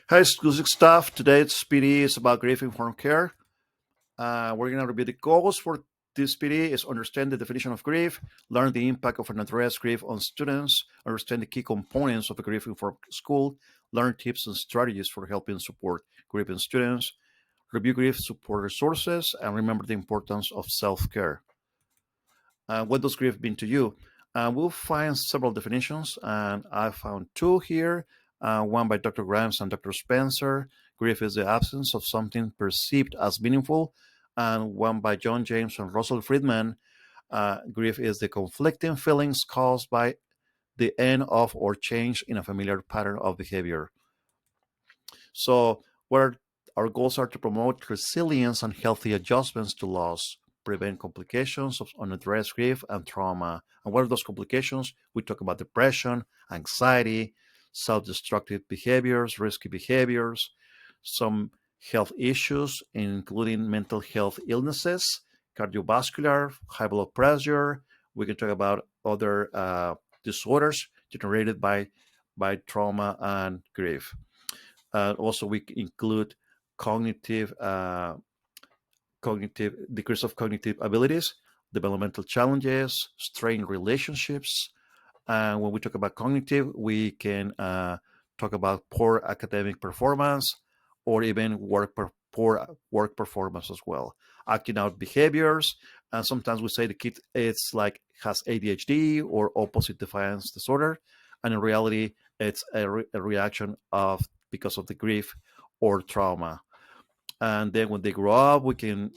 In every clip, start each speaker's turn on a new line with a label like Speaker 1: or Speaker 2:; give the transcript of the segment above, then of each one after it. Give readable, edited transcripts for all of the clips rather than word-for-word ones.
Speaker 1: Hi, exclusive staff. Today's PD is about grief informed care. We're going to review the goals for this PD is understand the definition of grief, learn the impact of an addressed grief on students, understand the key components of a grief informed school, learn tips and strategies for helping support grieving students, review grief support resources, and remember the importance of self-care. What does grief mean to you? We'll find several definitions, and I found two here. One by Dr. Grimes and Dr. Spencer. Grief is the absence of something perceived as meaningful. And one by John James and Russell Friedman. Grief is the conflicting feelings caused by the end of or change in a familiar pattern of behavior. So, where our goals are to promote resilience and healthy adjustments to loss, prevent complications of unaddressed grief and trauma. And what are those complications? We talk about depression, anxiety, self destructive behaviors, risky behaviors, some health issues, including mental health illnesses, cardiovascular, high blood pressure. We can talk about other disorders generated by trauma and grief. Also, we include cognitive cognitive decrease of cognitive abilities, developmental challenges, strained relationships. And when we talk about cognitive, we can talk about poor academic performance or even poor work performance as well. Acting out behaviors, and sometimes we say the kid it's like has ADHD or opposite defiance disorder, and in reality, it's a reaction of because of the grief or trauma. And then when they grow up, we can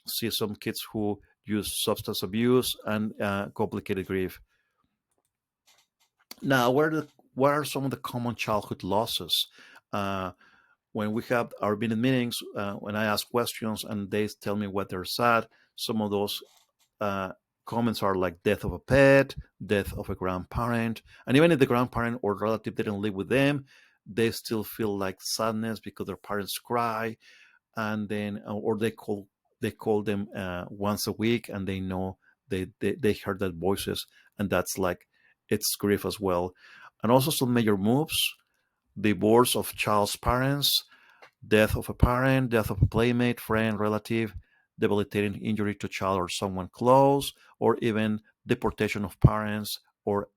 Speaker 1: see some kids who use substance abuse and complicated grief. Now, what are some of the common childhood losses? Uh, when we have our minute meetings, when I ask questions and they tell me what they're sad, some of those uh, comments are like death of a pet, death of a grandparent, and even if the grandparent or relative didn't live with them, they still feel like sadness because their parents cry, and then or they call them once a week, and they know they heard that voices, and that's like it's grief as well. And also some major moves: divorce of child's parents, death of a parent, death of a playmate, friend, relative, debilitating injury to child or someone close, or even deportation of parents or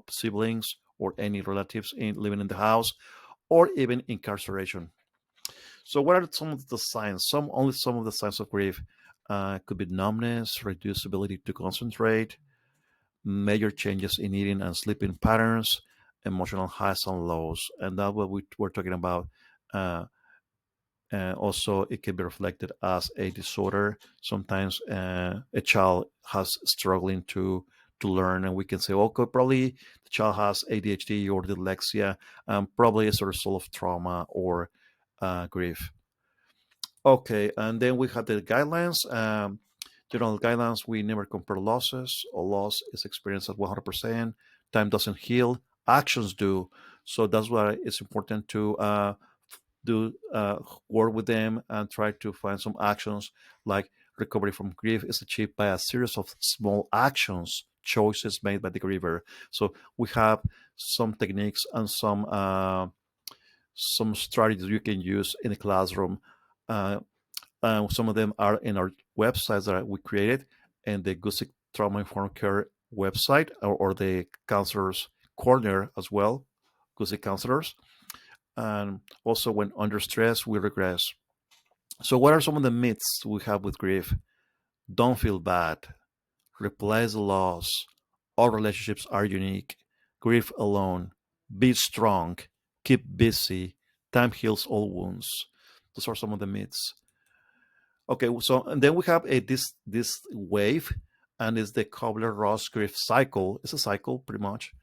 Speaker 1: siblings or any relatives living in the house, or even incarceration. So, what are some of the signs? Some of the signs of grief could be numbness, reduced ability to concentrate, major changes in eating and sleeping patterns, emotional highs and lows, and that's what we were talking about. Uh, Also, it can be reflected as a disorder. Sometimes a child has struggling to learn, and we can say, okay, probably the child has ADHD or dyslexia, probably as a result of trauma or grief. Okay, and then we have the guidelines. General guidelines: we never compare losses. A loss is experienced at 100%. Time doesn't heal, actions do. So that's why it's important to do work with them and try to find some actions. Like recovery from grief is achieved by a series of small actions, choices made by the griever. So we have some techniques and some strategies you can use in the classroom. Uh, some of them are in our websites that we created, and the Gusick Trauma Informed Care website, or the Counselors Corner as well, Gusick Counselors. And also, when under stress, we regress. So, what are some of the myths we have with grief? Don't feel bad. Replace the loss. All relationships are unique. Grieve alone. Be strong. Keep busy. Time heals all wounds. Those are some of the myths. Okay, so and then we have this wave, and it's the Kubler-Ross grief cycle. It's a cycle, pretty much.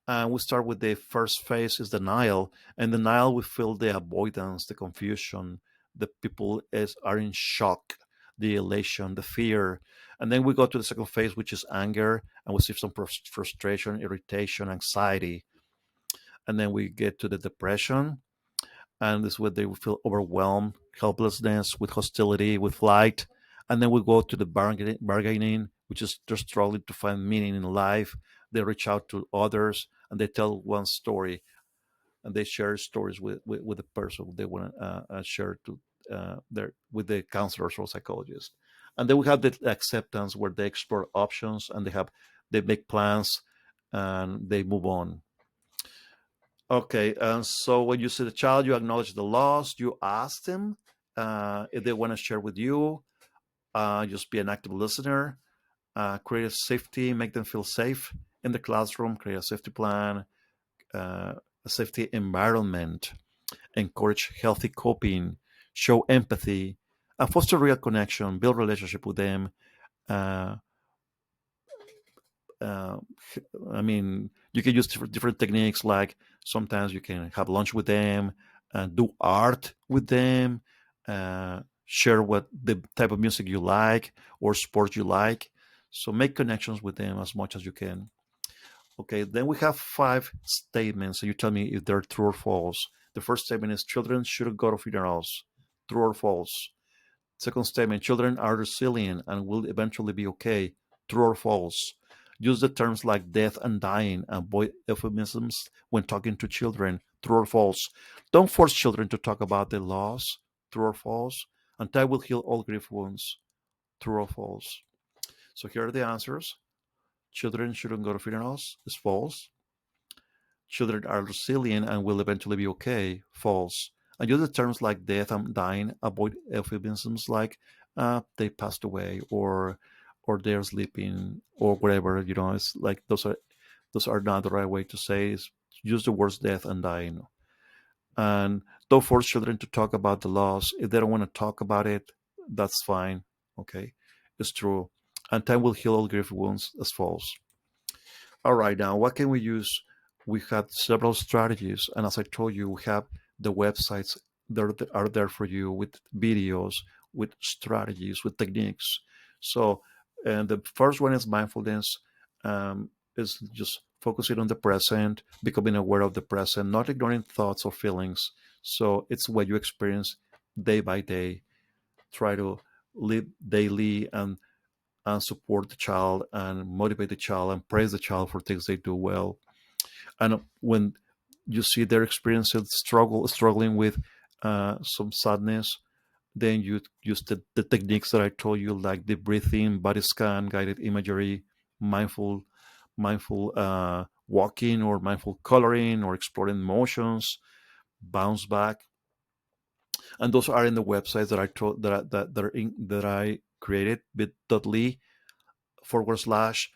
Speaker 1: And we start with the first phase is denial, and denial we feel the avoidance, the confusion, the people are in shock, the elation, the fear, and then we go to the second phase, which is anger, and we see some frustration, irritation, anxiety, and then we get to the depression, and this is where they will feel overwhelmed, helplessness, with hostility, with flight. And then we go to the bargaining, which is they're struggling to find meaning in life. They reach out to others and they tell one story. and they share stories with the person they want to share to their with the counselors or psychologists. And then we have the acceptance where they explore options and they make plans and they move on. Okay, and so when you see the child, you acknowledge the loss, you ask them if they want to share with you, just be an active listener, create a safety, make them feel safe in the classroom, create a safety plan, a safety environment, encourage healthy coping, show empathy, and foster real connection, build relationship with them. Uh, uh, I mean, you can use different techniques. Like sometimes you can have lunch with them, do art with them, share what the type of music you like or sport you like. So make connections with them as much as you can. Okay, then we have five statements. So you tell me if they're true or false. The first statement is children shouldn't go to funerals. True or false? Second statement, children are resilient and will eventually be okay. True or false? Use the terms like death and dying and avoid euphemisms when talking to children. True or false? Don't force children to talk about their loss. True or false? And time will heal all grief wounds. True or false? So here are the answers. Children shouldn't go to funerals is false. Children are resilient and will eventually be okay. False. And use the terms like death and dying. Avoid euphemisms like they passed away or they're sleeping or whatever. You know, it's like those are not the right way to say. It's use the words death and dying. And don't force children to talk about the loss. If they don't want to talk about it, that's fine. Okay, it's true. And time will heal all grief wounds. That's false. All right, now what can we use? We had several strategies, and as I told you, we have the websites that are there for you with videos, with strategies, with techniques. So, and the first one is mindfulness. Is just focusing on the present, becoming aware of the present, not ignoring thoughts or feelings. So it's what you experience day by day. Try to live daily and support the child and motivate the child and praise the child for things they do well. And when you see their experiences struggling with some sadness, then you use the techniques that I told you, like the breathing, body scan, guided imagery, mindful walking or mindful coloring or exploring emotions, bounce back. And those are in the websites that I told that I created bit.ly forward slash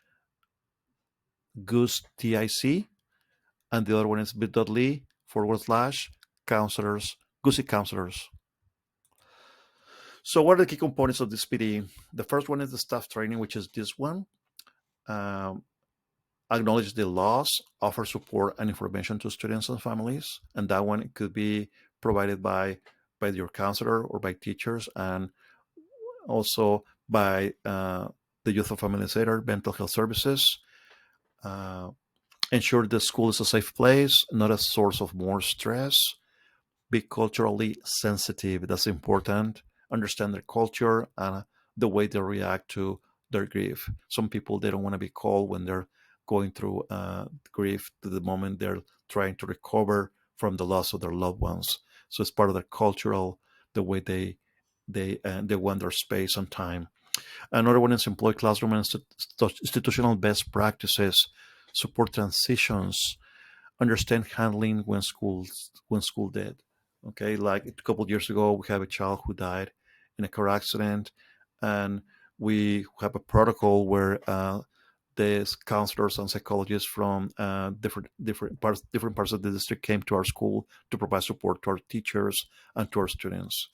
Speaker 1: Goose TIC, and the other one is bit.ly forward slash counselors, Goosey counselors. So, what are the key components of this PD? The first one is the staff training, which is this one. Um, Acknowledge the loss, offer support and information to students and families, and that one could be provided by your counselor or by teachers, and also by the Youth and Family Center, mental health services. Uh, Ensure the school is a safe place, not a source of more stress. Be culturally sensitive. That's important. Understand their culture and the way they react to their grief. Some people, they don't want to be called when they're going through grief to the moment they're trying to recover from the loss of their loved ones. So it's part of their cultural, the way they want their space and time. Another one is employ classroom and institutional best practices, support transitions, understand handling when school dead. Okay, like a couple of years ago, we have a child who died in a car accident, and we have a protocol where the counselors and psychologists from different parts of the district came to our school to provide support to our teachers and to our students.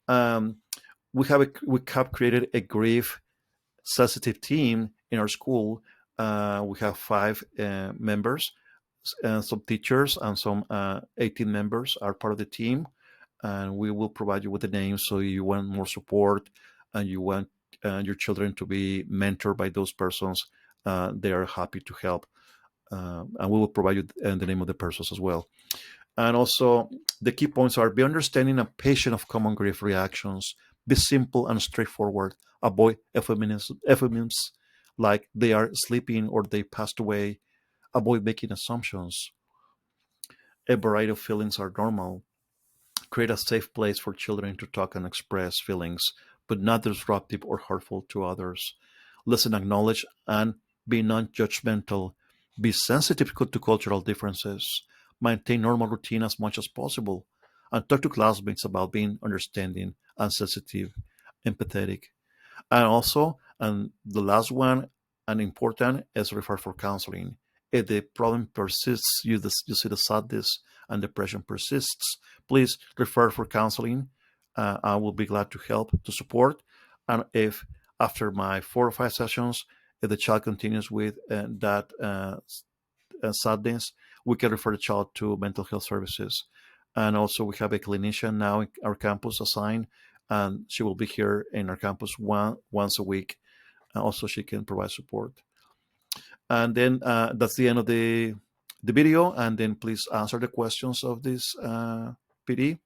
Speaker 1: Um, we have created a grief sensitive team in our school. We have five members, some teachers and some 18 members are part of the team, and we will provide you with the names. So you want more support and you want your children to be mentored by those persons, they are happy to help. And we will provide you the name of the persons as well. And also, the key points are: be understanding and patient of common grief reactions, be simple and straightforward, avoid euphemisms like they are sleeping or they passed away, avoid making assumptions. A variety of feelings are normal. Create a safe place for children to talk and express feelings, but not disruptive or harmful to others. Listen, acknowledge, and be non judgmental. Be sensitive to cultural differences. Maintain normal routine as much as possible. And talk to classmates about being understanding and sensitive, empathetic. And also, and the last one, and important, is refer for counseling. If the problem persists, you see the sadness and depression persists, please refer for counseling. I will be glad to help, to support. And if after my 4 or 5 sessions, if the child continues with that sadness, we can refer the child to mental health services. And also, we have a clinician now in our campus assigned, and she will be here in our campus once a week. And also, she can provide support. And then that's the end of the video. And then please answer the questions of this PD.